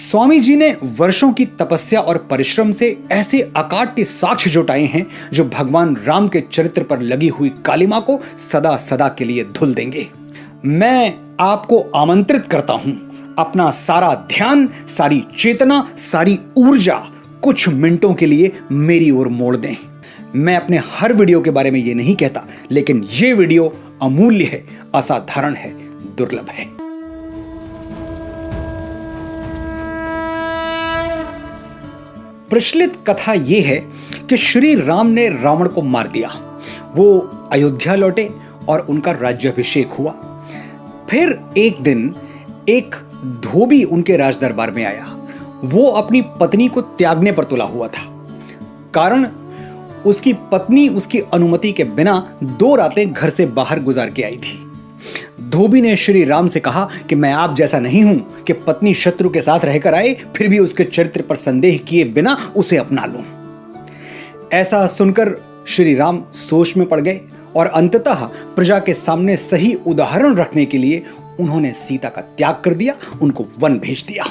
स्वामी जी ने वर्षों की तपस्या और परिश्रम से ऐसे अकाट्य साक्ष्य जुटाए हैं जो भगवान राम के चरित्र पर लगी हुई कालिमा को सदा सदा के लिए धुल देंगे। मैं आपको आमंत्रित करता हूं, अपना सारा ध्यान, सारी चेतना, सारी ऊर्जा कुछ मिनटों के लिए मेरी ओर मोड़ दें। मैं अपने हर वीडियो के बारे में ये नहीं कहता, लेकिन ये वीडियो अमूल्य है, असाधारण है, दुर्लभ है। प्रचलित कथा यह है कि श्री राम ने रावण को मार दिया। वो अयोध्या लौटे और उनका राज्याभिषेक हुआ। फिर एक दिन एक धोबी उनके राज दरबार में आया। वो अपनी पत्नी को त्यागने पर तुला हुआ था। कारण उसकी पत्नी उसकी अनुमति के बिना 2 रातें घर से बाहर गुजार के आई थी। धोबी ने श्री राम से कहा कि मैं आप जैसा नहीं हूं कि पत्नी शत्रु के साथ रहकर आए फिर भी उसके चरित्र पर संदेह किए बिना उसे अपना लूं। ऐसा सुनकर श्री राम सोच में पड़ गए और अंततः प्रजा के सामने सही उदाहरण रखने के लिए उन्होंने सीता का त्याग कर दिया, उनको वन भेज दिया।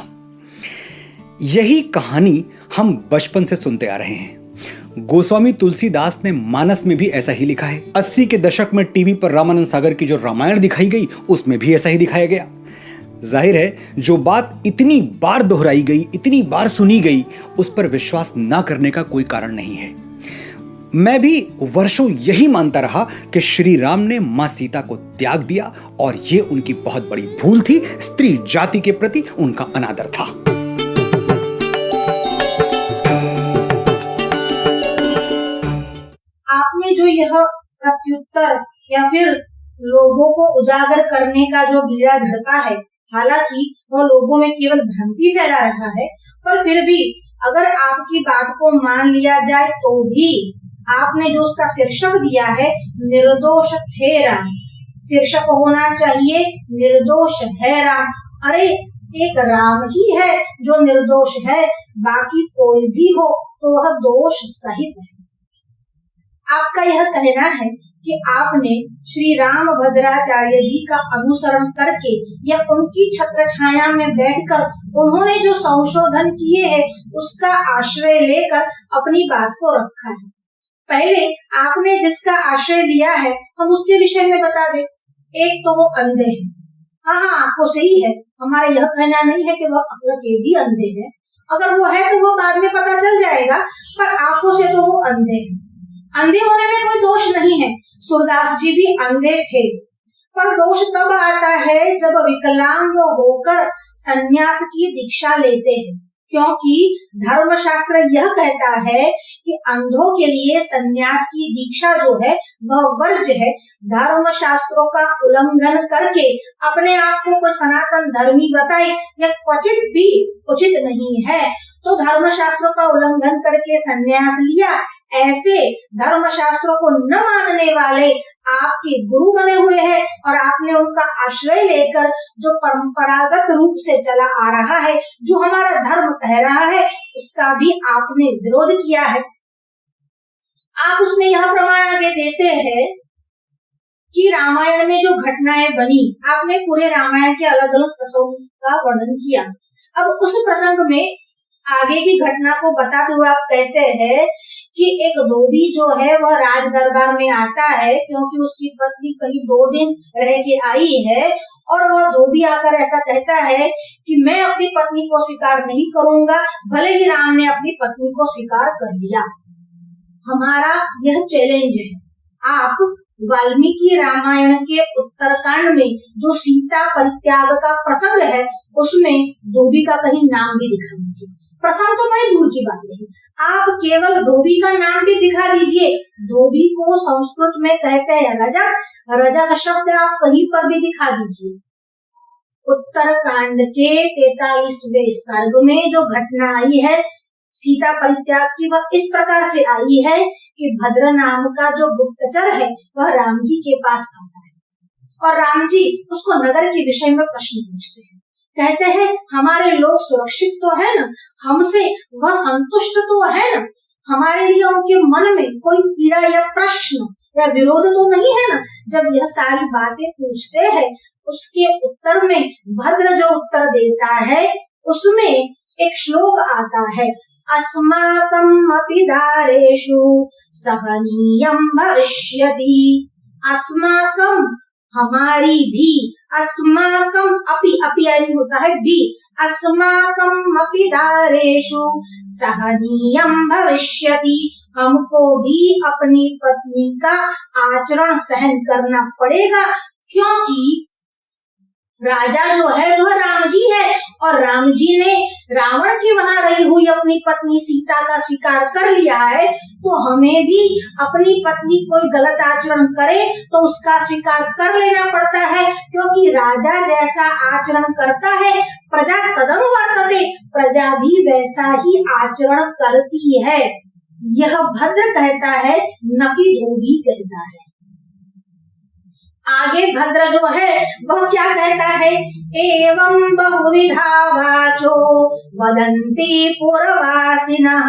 यही कहानी हम बचपन से सुनते आ रहे हैं। गोस्वामी तुलसीदास ने मानस में भी ऐसा ही लिखा है। 80 के दशक में टीवी पर रामानंद सागर की जो रामायण दिखाई गई उसमें भी ऐसा ही दिखाया गया। जाहिर है, जो बात इतनी बार दोहराई गई, इतनी बार सुनी गई, उस पर विश्वास ना करने का कोई कारण नहीं है। मैं भी वर्षों यही मानता रहा कि श्री राम ने मां सीता को त्याग दिया और ये उनकी बहुत बड़ी भूल थी। स्त्री जाति के प्रति उनका अनादर था। आपने जो यह प्रत्युत्तर या फिर लोगों को उजागर करने का जो बीड़ा झड़का है, हालांकि वह लोगों में केवल भ्रांति फैला रहा है, पर फिर भी अगर आपकी बात को मान लिया जाए तो भी आपने जो उसका शीर्षक दिया है, निर्दोष थे राम, शीर्षक होना चाहिए निर्दोष है राम। अरे एक राम ही है जो निर्दोष है, बाकी कोई भी हो तो वह दोष सहित है। आपका यह कहना है कि आपने श्री रामभद्राचार्य जी का अनुसरण करके या उनकी छत्र छाया में बैठकर उन्होंने जो संशोधन किए हैं उसका आश्रय लेकर अपनी बात को रखा है। पहले आपने जिसका आश्रय लिया है हम उसके विषय में बता दें। एक तो वो अंधे हैं। हाँ, आंखों से ही है। हमारा यह कहना नहीं है कि वह अक्ल के भी अंधे हैं। अगर वो है तो वो बाद में पता चल जाएगा, पर आंखों से तो वो अंधे हैं। अंधे होने में कोई दोष नहीं है। सूरदास जी भी अंधे थे, पर दोष तब आता है जब विकलांग होकर सन्यास की दीक्षा लेते हैं, क्योंकि धर्मशास्त्र यह कहता है कि अंधों के लिए सन्यास की दीक्षा जो है वह वर्ज्य है। धर्मशास्त्रों का उल्लंघन करके अपने आप को कोई सनातन धर्मी बताए यह क्वचित भी उचित नहीं है। तो धर्मशास्त्रों का उल्लंघन करके सन्यास लिया, ऐसे धर्मशास्त्रों को न मानने वाले आपके गुरु बने हुए हैं और आपने उनका आश्रय लेकर जो परंपरागत रूप से चला आ रहा है, जो हमारा धर्म कह रहा है, उसका भी आपने विरोध किया है। आप उसमें यह प्रमाण आगे देते हैं कि रामायण में जो घटनाएं बनी, आपने पूरे रामायण के अलग अलग प्रसंगों का वर्णन किया। अब उस प्रसंग में आगे की घटना को बताते हुए आप कहते हैं कि एक धोबी जो है वह राज दरबार में आता है, क्योंकि उसकी पत्नी कहीं 2 दिन रह के आई है, और वह धोबी आकर ऐसा कहता है कि मैं अपनी पत्नी को स्वीकार नहीं करूंगा, भले ही राम ने अपनी पत्नी को स्वीकार कर लिया। हमारा यह चैलेंज है, आप वाल्मीकि रामायण के उत्तरकांड में जो सीता परित्याग का प्रसंग है उसमें धोबी का कहीं नाम भी दिखा दीजिए। प्रसंग तो बड़ी दूर की बात नहीं, आप केवल धोबी का नाम भी दिखा दीजिए। धोबी को संस्कृत में कहते हैं रजक, रजक शब्द आप कहीं पर भी दिखा दीजिए। उत्तरकांड के 43वें सर्ग में जो घटना आई है सीता परित्याग की, वह इस प्रकार से आई है कि भद्र नाम का जो गुप्तचर है वह राम जी के पास आता है और राम जी उसको नगर के विषय में प्रश्न पूछते हैं। कहते हैं हमारे लोग सुरक्षित तो है ना, हमसे वह संतुष्ट तो है ना, हमारे लिए उनके मन में कोई पीड़ा या प्रश्न या विरोध तो नहीं है ना। जब यह सारी बातें पूछते हैं उसके उत्तर में भद्र जो उत्तर देता है उसमें एक श्लोक आता है, अस्माकम् अपि दारेषु सहनीयम् भविष्यति। अस्माकम हमारी भी, अस्माकम अपि होता है भी, अस्माकम अपि दारेषु सहनीयम् भविष्यति, हमको भी अपनी पत्नी का आचरण सहन करना पड़ेगा, क्योंकि राजा जो है वह राम जी है और राम जी ने रावण की वहां रही हुई अपनी पत्नी सीता का स्वीकार कर लिया है, तो हमें भी अपनी पत्नी कोई गलत आचरण करे तो उसका स्वीकार कर लेना पड़ता है, क्योंकि राजा जैसा आचरण करता है प्रजा तदनुवर्तते, प्रजा भी वैसा ही आचरण करती है। यह भद्र कहता है, न कि धोबी कहता है। आगे भद्र जो है वह क्या कहता है, एवं बहुविधा वाचो वदन्ति पुरवासिनः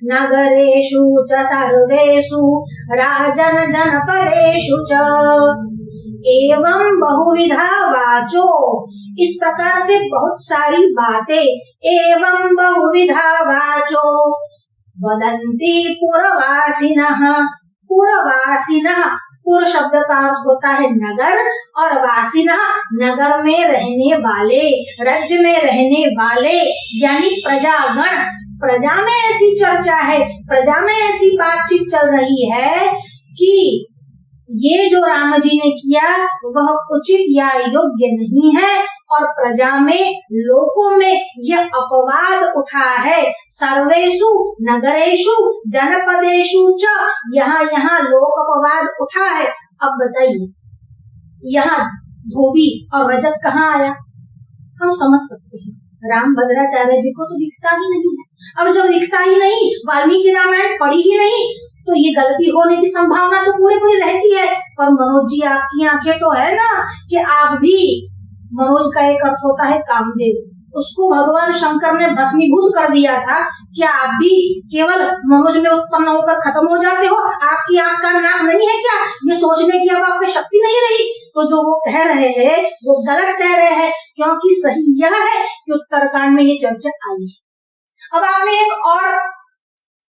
नगरेषु च सर्वेषु राजन जनपदेषु च। एवं बहुविधा वाचो, इस प्रकार से बहुत सारी बातें, एवं बहुविधा वाचो वदन्ति पुरवासिनः। पुरवासिनः, पुर शब्द का अर्थ होता है नगर, और वासिना नगर में रहने वाले, राज्य में रहने वाले, यानी प्रजागण। प्रजा में ऐसी चर्चा है, प्रजा में ऐसी बातचीत चल रही है कि ये जो राम जी ने किया वह उचित या योग्य नहीं है, और प्रजा में, लोगों में यह अपवाद उठा है। सर्वेषु नगरेषु जनपदेषु च, यहाँ लोक अपवाद उठा है। अब बताइए यहाँ धोबी और रजक कहाँ आया? हम समझ सकते हैं, राम भद्राचार्य जी को तो दिखता ही नहीं है। अब जब दिखता ही नहीं, वाल्मीकि रामायण पढ़ी ही नहीं, तो ये गलती होने की संभावना तो पूरी रहती है। पर मनोज जी, आपकी आंखें तो है ना कि आप भी, मनोज का एक अर्थ होता है कामदेव, उसको भगवान शंकर ने भस्मीभूत कर दिया था। क्या आप भी केवल मनोज में उत्पन्न होकर खत्म हो जाते हो? आपकी आंख का नाक नहीं है क्या? ये सोचने की अब आप में शक्ति नहीं रही? तो जो वो कह रहे हैं वो गलत कह रहे हैं, क्योंकि सही यह है कि उत्तरकांड में ये चर्चा आई है। अब आपने एक और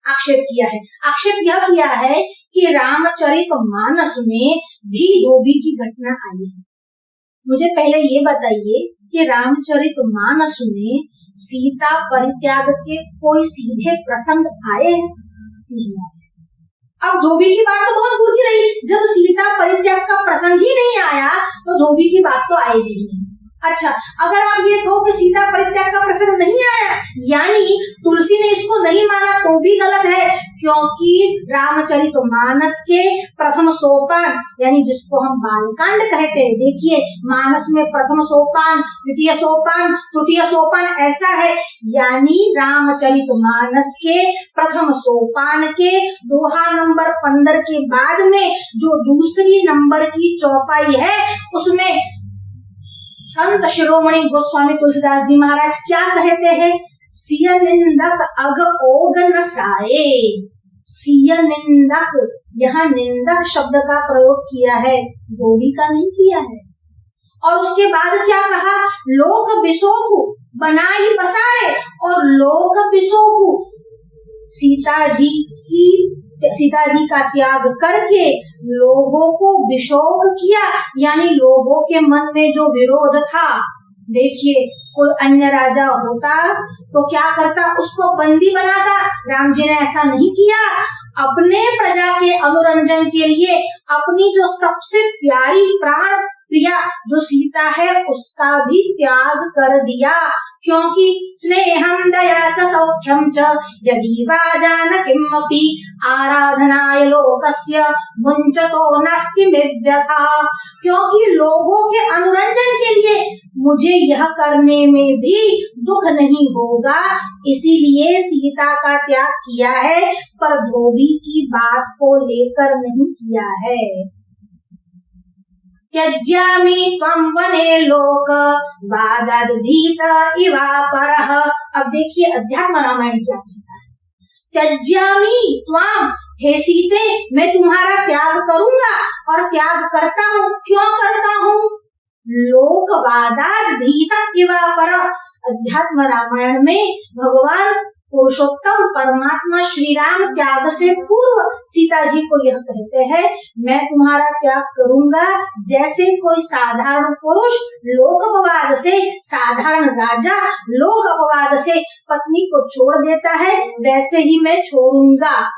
आक्षेप किया है। आक्षेप यह किया है कि रामचरितमानस में भी धोबी की घटना आई है। मुझे पहले ये बताइए कि रामचरितमानस में सीता परित्याग के कोई सीधे प्रसंग आए हैं? नहीं आए। अब धोबी की बात तो बहुत दूर की रही, जब सीता परित्याग का प्रसंग ही नहीं आया तो धोबी की बात तो आएगी ही नहीं। अच्छा, अगर आप ये कहो कि सीता परित्याग का प्रसंग नहीं आया, यानी तुलसी ने इसको नहीं माना, तो भी गलत है, क्योंकि रामचरितमानस के प्रथम सोपान, यानी जिसको हम बालकांड कहते हैं, देखिए मानस में प्रथम सोपान, द्वितीय सोपान, तृतीय सोपान ऐसा है, यानी रामचरितमानस के प्रथम सोपान के दोहा नंबर 15 के बाद में जो दूसरी नंबर की चौपाई है, उसमें संत शिरोमणि गोस्वामी तुलसीदास जी महाराज क्या कहते हैं? सिय निंदक अग ओग न साए। सिय निंदक, यहाँ निंदक शब्द का प्रयोग किया है, धोबी का नहीं किया है। और उसके बाद क्या कहा? लोक बिसोकु बनाई बसाए, और लोक बिसोकु सीता जी का त्याग करके लोगों को विशोक किया, यानी लोगों के मन में जो विरोध था। देखिए, कोई अन्य राजा होता तो क्या करता? उसको बंदी बनाता। राम जी ने ऐसा नहीं किया, अपने प्रजा के अनुरंजन के लिए अपनी जो सबसे प्यारी प्राण प्रिया जो सीता है उसका भी त्याग कर दिया, क्योंकि स्नेहम दया च सौख्यम च यदि वा जानकीमपि आराधनाय लोकस्य मुंचतो नास्ति मे व्यथा। क्योंकि लोगों के अनुरंजन के लिए मुझे यह करने में भी दुख नहीं होगा, इसीलिए सीता का त्याग किया है, पर धोबी की बात को लेकर नहीं किया है। त्यज्यामि त्वं वने लोक वादद्भीत इवा परः। अब देखिए अध्यात्म रामायण क्या कहता है। त्यज्यामि त्वं, हे सीते मैं तुम्हारा त्याग करूंगा, और त्याग करता हूँ। क्यों करता हूँ? लोक वादाद्भीत इवा परः, अध्यात्म रामायण में भगवान पुरुषोत्तम परमात्मा श्री राम त्याग से पूर्व सीता जी को यह कहते हैं, मैं तुम्हारा त्याग करूंगा जैसे कोई साधारण पुरुष लोक अपवाद से, साधारण राजा लोक अपवाद से पत्नी को छोड़ देता है, वैसे ही मैं छोड़ूंगा।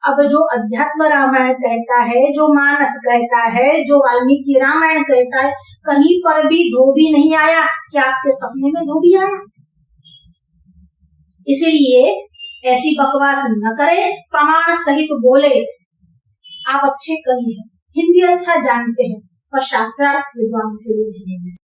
अब जो अध्यात्म रामायण कहता है, जो मानस कहता है, जो वाल्मीकि रामायण कहता है, कहीं पर भी धोबी नहीं आया। क्या आपके सपने में धोबी आया? इसलिए ऐसी बकवास न करे, प्रमाण सहित बोले। आप अच्छे कवि हैं, हिंदी अच्छा जानते हैं, पर शास्त्रार्थ विद्वान के लिए नहीं।